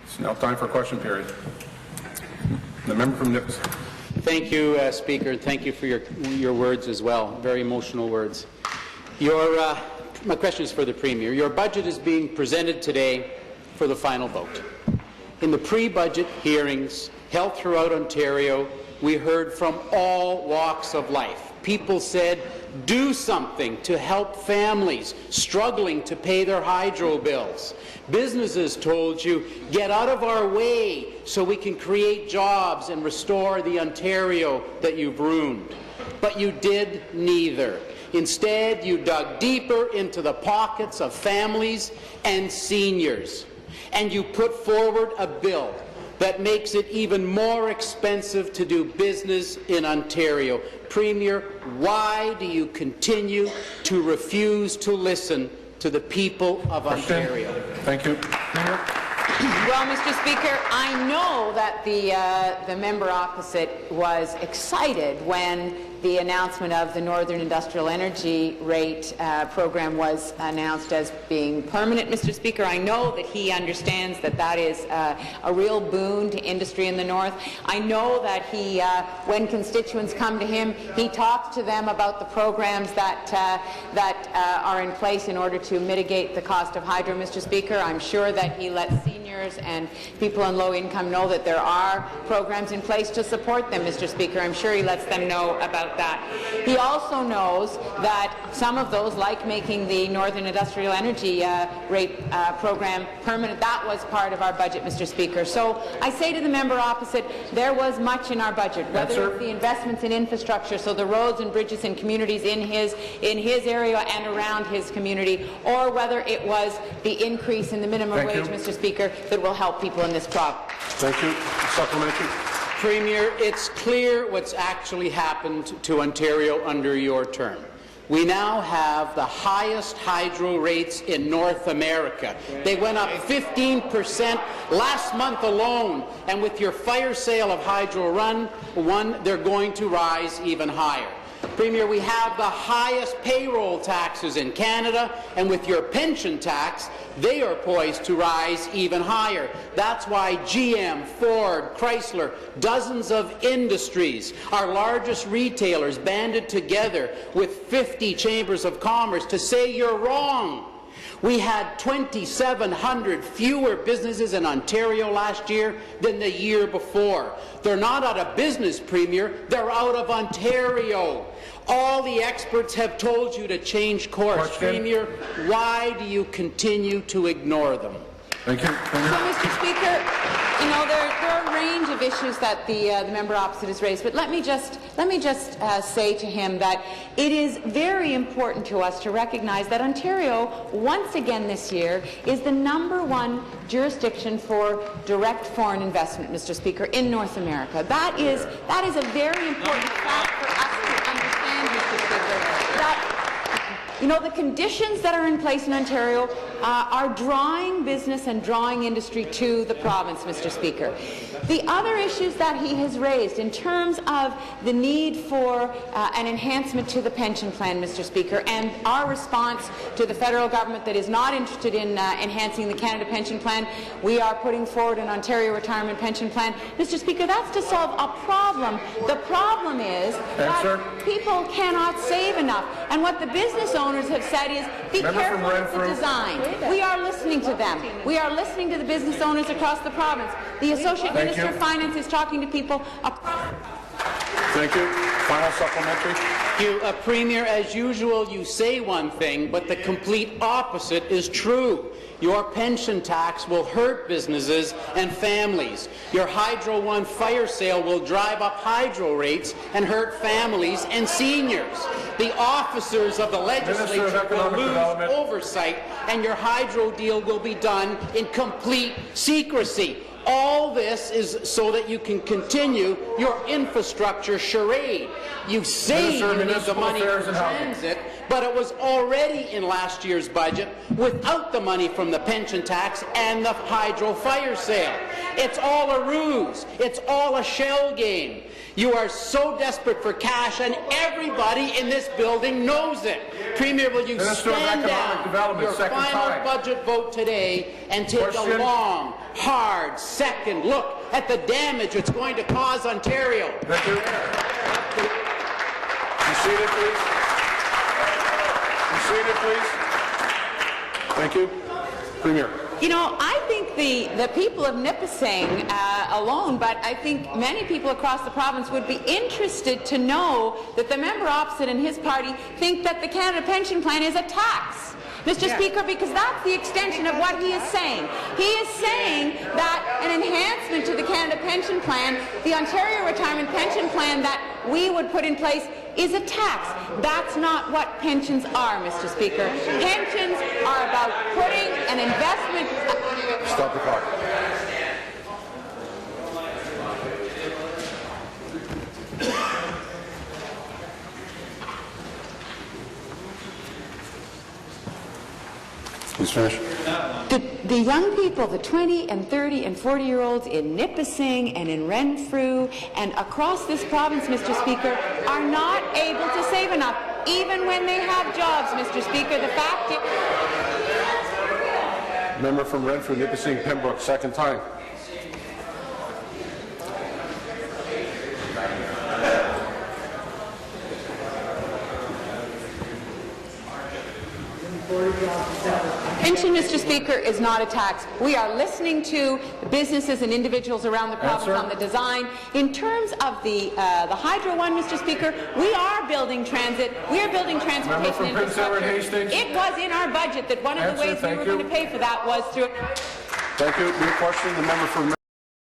It's now time for question period. The member from Nichols. Thank you, Speaker, and thank you for your words as well. Very emotional words. My question is for the Premier. Your budget is being presented today for the final vote. In the pre-budget hearings held throughout Ontario, we heard from all walks of life. People said, do something to help families struggling to pay their hydro bills. Businesses told you, get out of our way so we can create jobs and restore the Ontario that you've ruined. But you did neither. Instead, you dug deeper into the pockets of families and seniors, and you put forward a bill that makes it even more expensive to do business in Ontario. Premier, why do you continue to refuse to listen to the people of Ontario? Thank you. Well, Mr. Speaker, I know that the member opposite was excited when the announcement of the Northern Industrial Energy Rate program was announced as being permanent, Mr. Speaker. I know that he understands that that is a real boon to industry in the North. I know that he, when constituents come to him, he talks to them about the programs that are in place in order to mitigate the cost of hydro, Mr. Speaker. I'm sure that he lets seniors and people on low income know that there are programs in place to support them, Mr. Speaker. I'm sure he lets them know about that. He also knows that some of those, like making the Northern Industrial Energy Rate program permanent, that was part of our budget, Mr. Speaker. So I say to the member opposite, there was much in our budget, whether it's the investments in infrastructure, so the roads and bridges and communities in his area and around his community, or whether it was the increase in the minimum wage, Mr. Speaker, that will help people in this province. Thank you. Supplementary. Premier, it's clear what's actually happened to Ontario under your term. We now have the highest hydro rates in North America. They went up 15% last month alone, and with your fire sale of Hydro Run 1, they're going to rise even higher. Premier, we have the highest payroll taxes in Canada, and with your pension tax, they are poised to rise even higher. That's why GM, Ford, Chrysler, dozens of industries, our largest retailers, banded together with 50 chambers of commerce to say you're wrong. We had 2,700 fewer businesses in Ontario last year than the year before. They're not out of business, Premier. They're out of Ontario. All the experts have told you to change course. Premier, why do you continue to ignore them? Thank you. So, Mr. Speaker, you know, there are a range of issues that the member opposite has raised, but let me just say to him that it is very important to us to recognize that Ontario, once again this year, is the #1 jurisdiction for direct foreign investment, Mr. Speaker, in North America. That is a very important fact for us to understand, Mr. Speaker. That, you know, the conditions that are in place in Ontario are drawing business and drawing industry to the province, Mr. Speaker. The other issues that he has raised in terms of the need for an enhancement to the pension plan, Mr. Speaker, and our response to the federal government that is not interested in enhancing the Canada pension plan, we are putting forward an Ontario retirement pension plan. Mr. Speaker, that's to solve a problem. The problem is that people cannot save enough. And what the business owners have said is, be careful with the design. We are listening to them. We are listening to the business owners across the province. The Associate Minister of Finance is talking to people across. Thank you. Final supplementary. Premier, as usual, you say one thing, but the complete opposite is true. Your pension tax will hurt businesses and families. Your Hydro One fire sale will drive up hydro rates and hurt families and seniors. The officers of the legislature will lose oversight, and your hydro deal will be done in complete secrecy. All this is so that you can continue your infrastructure charade. You say you need the money for transit, but it was already in last year's budget without the money from the pension tax and the hydro fire sale. It's all a ruse. It's all a shell game. You are so desperate for cash, and everybody in this building knows it. Premier, will you stand down your final budget vote today and take a long, hard, second look at the damage it's going to cause Ontario? Thank you. Be seated, please. Be seated, please. Thank you. Premier. You know, I think the people of Nipissing alone, but I think many people across the province would be interested to know that the member opposite and his party think that the Canada Pension Plan is a tax. Mr. Speaker, because that's the extension of what he is saying. He is saying that an enhancement to the Canada Pension Plan, the Ontario Retirement Pension Plan that we would put in place, is a tax. That's not what pensions are, Mr. Speaker. Pensions are about putting an investment... Stop the clock. Please finish. The young people, the 20 and 30 and 40-year-olds in Nipissing and in Renfrew and across this province, Mr. Speaker, are not able to save enough, even when they have jobs, Mr. Speaker. The fact is... Member from Renfrew, Nipissing, Pembroke, second time. Pension, Mr. Speaker, is not a tax. We are listening to businesses and individuals around the province on the design. In terms of the hydro one, Mr. Speaker, we are building transit. We are building transportation infrastructure. It was in our budget that one of the ways we were going to pay for that was through... Thank you. New question, the member from